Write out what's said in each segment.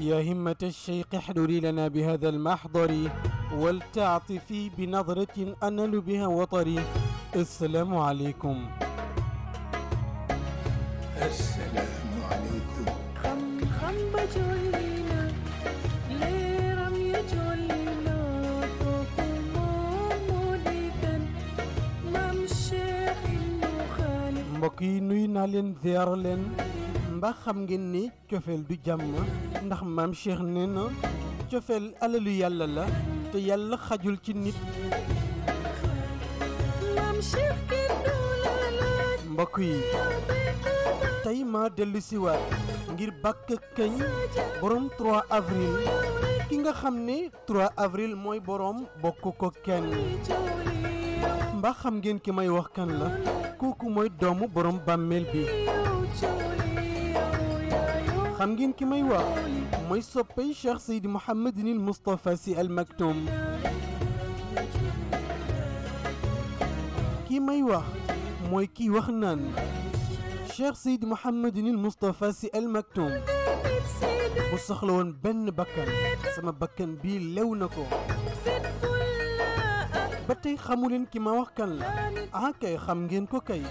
يا همة الشيخ احضري لنا بهذا المحضر ولتعطفي بنظرة أنل بها وطري. السلام عليكم. السلام عليكم. خم بجولينا ليرم يجولينا موديكن ممشيخ إنه خالف. mbokk yi nuyu naa leen ziar leen mbaa xam ngeen ni cofeel du jàmm ndax maam Cheikh nee na cofeel alalu yàlla la te yàlla xajul ci nit. mbokk yi tey ma dellu si waat ngir bàkk kañ borom 3 avril ki nga xam ne 3 avril mooy borom bokk ko kenn. mbaa xam ngeen ki may wax kan la kooku mooy doomu borom bàmmeel bi. xam ngeen ki may wax mooy soppey Cheikh Seydi Mouhamadinil Moustapha Sy Al Maktoum. ki may wax mooy kii wax naan Cheikh Seydi Mouhamadinil Moustapha Sy Al Maktoum bu soxla woon benn bakkan sama bakkan bii lew na ko. ba tey xamu leen ki ma wax kan la ah kay xam ngeen ko kay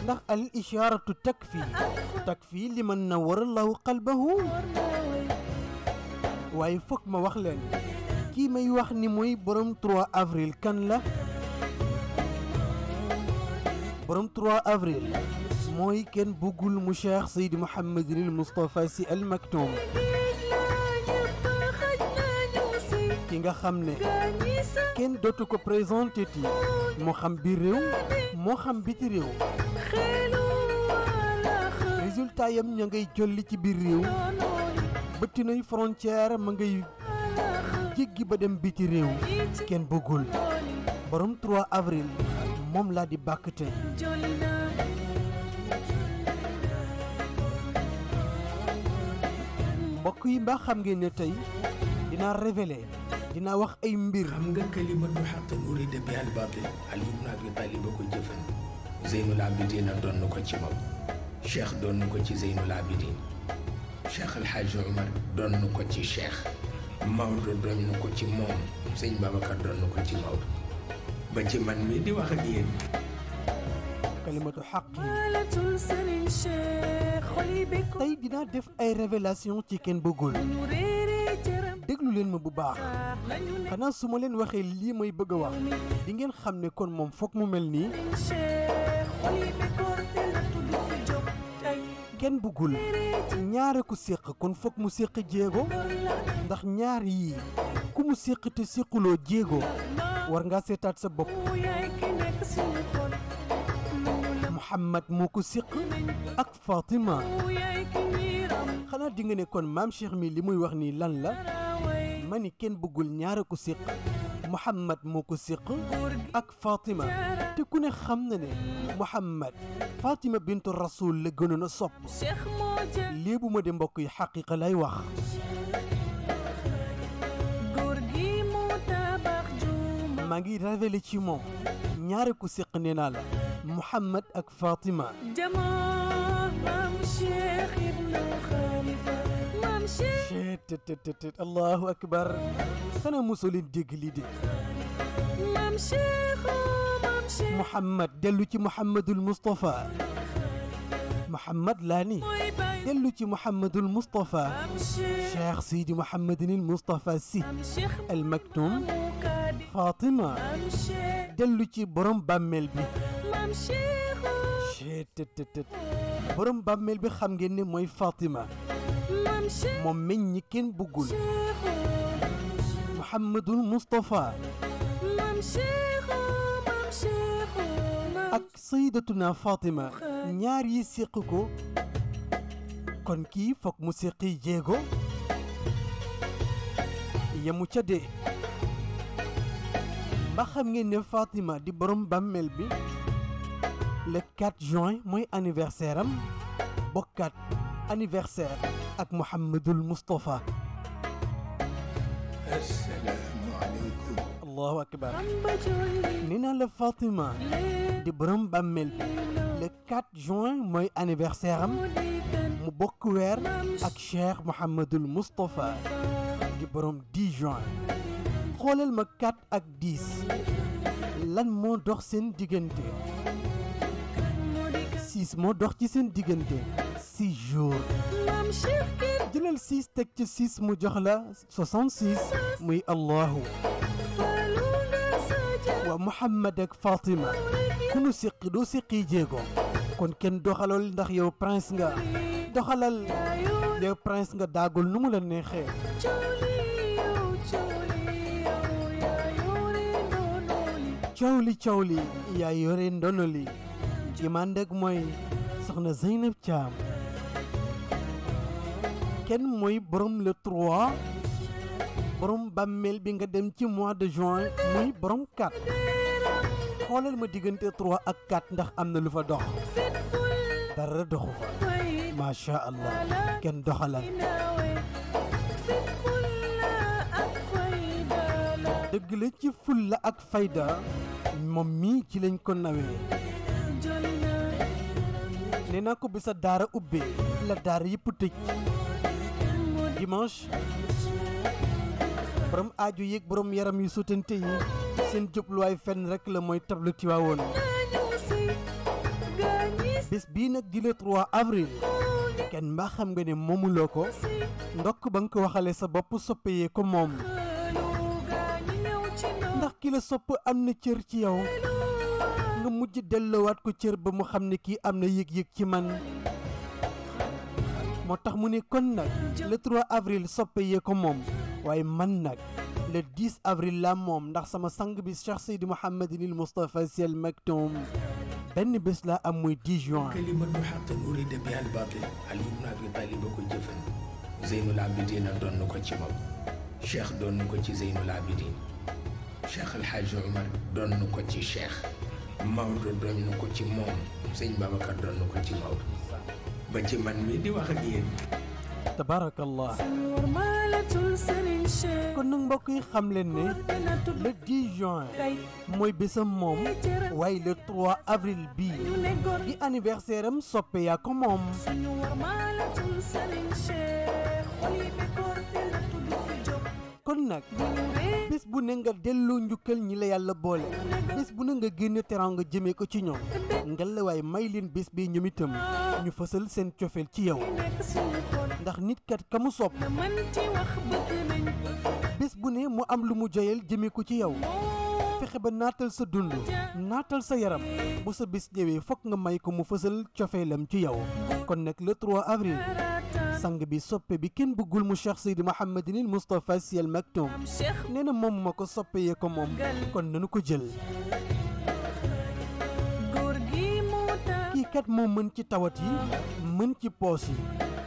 ndax al ishaaratu takfi liman nawwara Allahu qalbahu. waaye foog ma wax leen kii may wax ni mooy borom 3 avril kan la. borom 3 avril mooy kenn bëggul mu Cheikh Seydi Mouhamadinil Moustapha Sy Al Maktoum ki nga xam ne kenn dootu ko présenté ti moo xam biir réew moo xam biti réew. résultat yam ña ngay jolli ci biir réew bëtti nay frontière ma ngay jéggi ba dem biti réew. kenn bëggul borom 3 avril moom laa di bàkk tey. mbokk yi mbaa xam ngeen ne tey dinaa révéler dinaa wax ay mbir. xam nga kalimatu haqqin urida biha al batil Ali ibn Abi Talib ba ko jëfan Zeynul Abidin doon na ko ci moom Cheikh doon na ko ci Zeynul Abidin Cheikh El Hadj Omar doon na ko ci Cheikh Maodo doon na ko ci moom sëñ Babacar doon na ko ci Maodo ba ci man mii di wax ak yéen. kalimatu haqqin tey dinaa def ay révélation ci kenn bëggul. déglu leen ma bu baax xanaa su ma leen waxee lii may bëgg a wax di ngeen xam ne kon moom foog mu mel nii. kenn bëggul ñaare ku séq kon foog mu séq jéego ndax ñaar yii ku mu séq te séquloo jéego war ngaa seetaat sa bopp. Muhammad moo ko séq ak Fatima xanaa di nga ne kon maam Cheikh mi li muy wax nii lan la. ma ni kenn bëggul ñaare ko séq Muhammad moo ko séq ak Fatima te ku ne xam na ne Muhammad Fatima bintu Rasul la gënoon a sopp. léebu ma de mbokk yi xaqiqa lay wax. maa ngi révélé ci moom ñaare ko séq nee naa la Muhammad ak Fatima. allahu akbar xanaa mosoo leen dégg lii de. Muhammad dellu ci Muhammadul Moustapha. Muhammad laa ni dellu ci Muhammadul Moustapha. Cheikh Seydi Mouhamadinil Moustapha Sy Al Maktoum. Fatima dellu ci borom bàmmeel bi. borom bàmmeel bi xam ngeen ne mooy Fatima. moom meñ ñi kenn bëggul Muhammadul Moustapha ak Sayyidatuna Fatima ñaar yi séq ko kon kii foog mu séqi jéego yemu ca de. ba xam ngeen ne Fatima di borom bàmmeel bi le 4 juin mooy anniversaire am bokkaat anniversaire ak Muhammadul Moustapha. assalaamu aleykum. allahu akbar nee naa la Fatima di borom bàmmeel bi le le 4 juin mooy anniversaire am mu bokk weer ak Cheikh Mouhamadul Moustapha di borom 10 juin xoolal ma 4 ak 10 lan moo dox seen diggante 6 moo dox ci seen diggante 6 jours jëlal 6 teg ci 6 mu jox la 66 muy Allahu wa Muhammad ak Fatima ku nu siqi doo siqi jéego kon kenn doxalal ndax yow prince nga doxalal yow prince nga daagul nu mu la neexee coow li yaa yore ndono li ki mànd ak mooy soxna Zeynab Thiam kenn mooy borom le 3 borom bàmmeel bi nga dem ci mois de juin muy borom 4 xoolal ma diggante 3 ak 4 ndax am na lu fa dox dara doxu fa macha allah kenn doxalal dëgg la ci fulla ak fayda moom mii ci lañ ko nawee nee naa ko bi sa daara ubbee la daara yëpp tëj dimanche borom aaju yeeg borom yaram yu sutante yi seen jubluwaay fenn rek la mooy tableau Tivaouane bés bii nag di le 3 avril kenn mbaa xam nga ne moomuloo ko ndokk ba nga ko waxale sa bopp soppeyee ko moom ndax ki la sopp am na cër ci yow nga mujj delloowaat ko cër ba mu xam ne kii am na yëg-yëg ci man moo tax mu ne kon nag le 3 avril soppeyee ko moom waaye man nag le 10 avril la moom ndax sama sang bi Cheikh Seydi Mouhamadinil Moustapha Sy Al Maktoum benn bés la am muy 10 juin kalimatu haqqin urida biha al batil Ali ibn Abi Talib ba ko jëfan Zeynul Abidin doon na ko ci moom Cheikh doon na ko ci Zeynul Abidin Cheikh El Hadj Omar doon na ko ci Cheikh Maodo doon na ko ci moom sëñ Babacar doon na ko ci Maodo ba ci man mi di wax ak yéen tabarakallah kon nag mbokk yi xam leen ne le 10 juin mooy bésam moom waaye le 3 avril bii di anniversaire am soppe yaa ko moom kon nag bés bu ne nga delloo njukkal ñi la yàlla boole bés bu ne nga génne teranga jëmee ko ci ñoom ngel waaye may leen bés bi ñoom itam ñu fësal seen cofeel ci yow ndax nit kat ka mu sopp bés bu ne mu am lu mu joyal jëmee ko ci yow fexe ba naatal sa dund naatal sa yaram bu sa bés ñëwee fokk nga may ko mu fësal cofeelam ci yow kon nag le 3 avril sang bi soppe bi kenn bëggul mu Cheikh Seydi Mouhamadinil Moustapha Sy Al Maktoum nee na moom ma ko soppeyee ko moom kon nanu ko jël kii kat moo mën ci tawat yi mën ci poos yi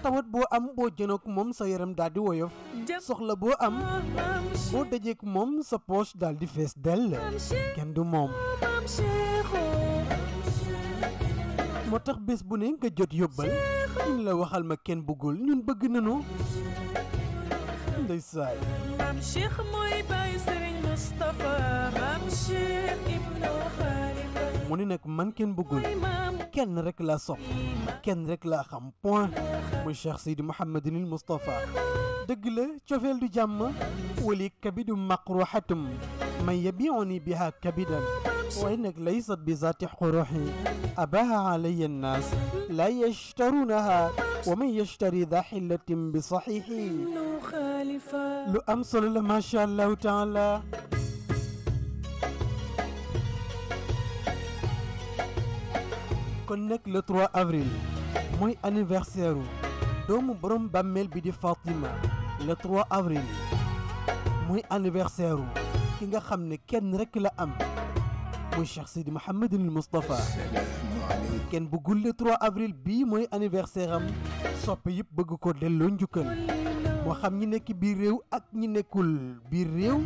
tawat boo am boo jënook moom sa yaram daal di woyof soxla boo am boo dajeek moom sa poche daal di fees dell kenn du moom moo tax bés bu ne nga jot yóbbal ñun la waxal ma kenn bëggul ñun bëgg nañu ndeysaan Maam Cheikh mooy baay Serigne Moustapha Maam Cheikh Ibnu Khalifa mu ne nag man kenn bëggul kenn rek laa sopp kenn rek laa xam point muy Cheikh Seydi Mouhamadinil Moustapha dëgg la cofeel du jàmm wali kabidu maqruhatum man yabiuni biha kabidan waaye nag laysat bi zaati xuruxi abaha alayya annaas laa yashtarunaha wa man yashtari daa xillatin bi saxiixi lu am solo la macha allahu taala kon nag le 3 avril mooy anniversaire doomu borom bàmmeel bi di Fatima le 3 avril mooy anniversaire ki nga xam ne kenn rek la am muy Cheikh Seydi Mouhamadinil Moustapha kenn bëggul le 3 avril bii mooy anniversaire am soppe yëpp bëgg ko delloo njukkal moo xam ñi nekk biir réew ak ñi nekkul biir réew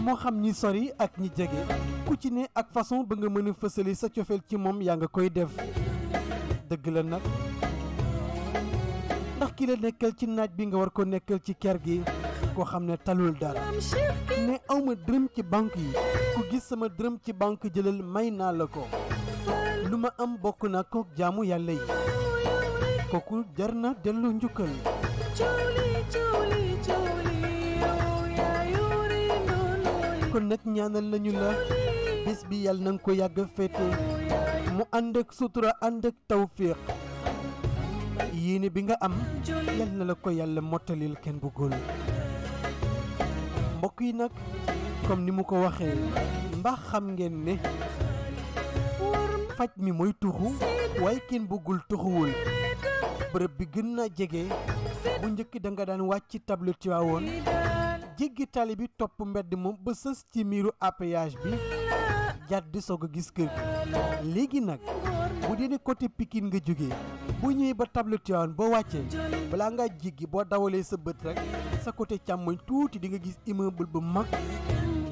moo xam ñi sori ak ñi jege ku ci ne ak façon ba nga mën a fësali sa cofeel ci moom yaa nga koy def dëgg la nag ndax ki la nekkal ci naaj bi nga war ko nekkal ci kër gi koo xam ne talul dara ne awma dërëm ci banque yi ku gis sama dërëm ci banque jëlal may naa la ko lu ma am bokk na ko jaamu yàlla yi kooku jar na dellu njukkal kon nag ñaanal nañu la bés bi yàlla na nga ko yàgg féete mu ànd ak sutura ànd ak tawfiq yéene bi nga am yal na la ko yàlla mottalil kenn bëggul mbokk yi nag comme ni mu ko waxee mbaa xam ngeen ne faj mi mooy tuxu waaye kenn bëggul tuxuwul bërëb bi gën naa jege bu njëkk da nga daan wàcc tableau Tivaouane jéggi tali bi topp mbedd moom ba sës ci miiru péage bi jàdd soog a gis kër gi léegi nag bu dee ne côté Pikine nga jógee bu ñëwee ba tableau Tivaouane boo wàccee balaa ngaa jéggi boo dawalee sa bët rek sa côté càmmoñ tuuti di nga gis immeuble bu mag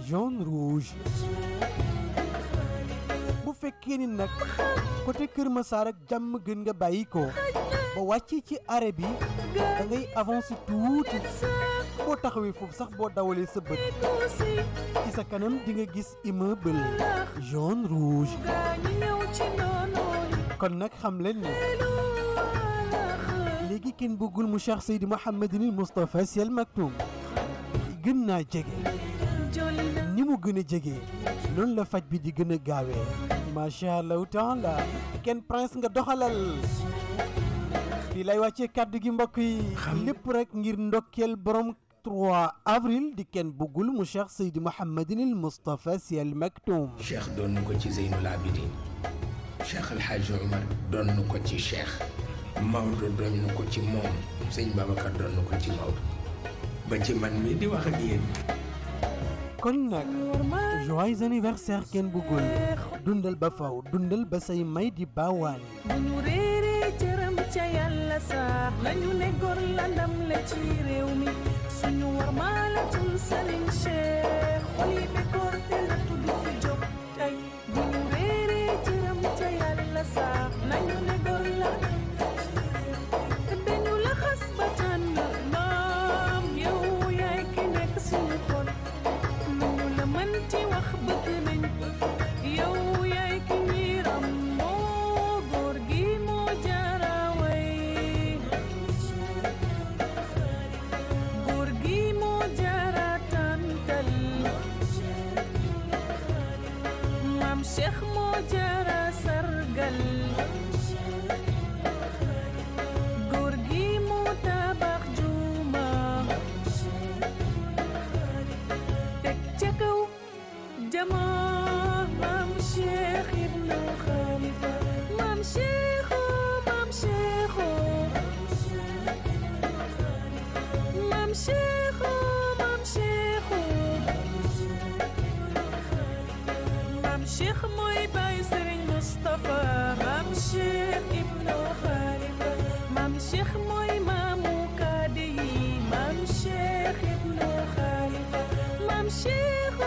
jaune rouge bu fekkee ni nag côté Kër Massar ak jàmm gën nga bàyyi ko ba wàccee ci arrêt bi da ngay avancer tuuti boo taxawee foofu sax boo dawalee sa bët ci sa kanam di nga gis immeuble jaune rouge kon nag xam leen ne léegi kenn bëggul mu Cheikh Seydi Mouhamadinil Moustapha Sy Al Maktoum gën naa jege ni mu gën a jege noonu la faj bi di gën a gaawee macha allahu taala kenn prince nga doxalal fii lay wàccee kàddu gi mbokk yi lépp rek ngir ndokkeel borom 3 avril di kenn bëggul mu Cheikh Seydi Mouhamadinil Moustapha Sy Al Maktoum cheikh doon na ko ci Zeynul Abidin cheikh El Hadj Omar doon na ko ci cheikh Maodo doon na ko ci moom sëñ Babacar doon na ko ci Maodo ba ci man mi di wax ak yéen. kon nag joyeux anniversaire kenn bëggul dundal ba faw dundal ba say may di baawaan bu ñu réeree cëram ca yàlla sax nañu ne góor la ndam la ci réew mi suñu war maalatul Sëriñ Cheikh xol yi be góor te la tudd fi jóg tey bu ñu réeree cëram ca yàlla sax nañu ne góor la dañu la xas ba tànn maam yow yaay ki nekk suñu xol nañu la mën ci wax bëgg nañ yow yaay ki ñiram moo góor gi moo jara way góor gi moo jara tàntal maam Cheikh moo jara sargal góor gi moo tabax juuma teg ca kaw jama maam Cheikh Ibnu Khalifa maam Cheikh maam Cheikh maam Cheikh maam Cheikh maam Cheikh mooy baay Serigne Moustapha maam Cheikh Ibnu Khalifa maam Cheikh mooy maamu kaade yi maam Cheikh Ibnu Khalifa maam Cheikh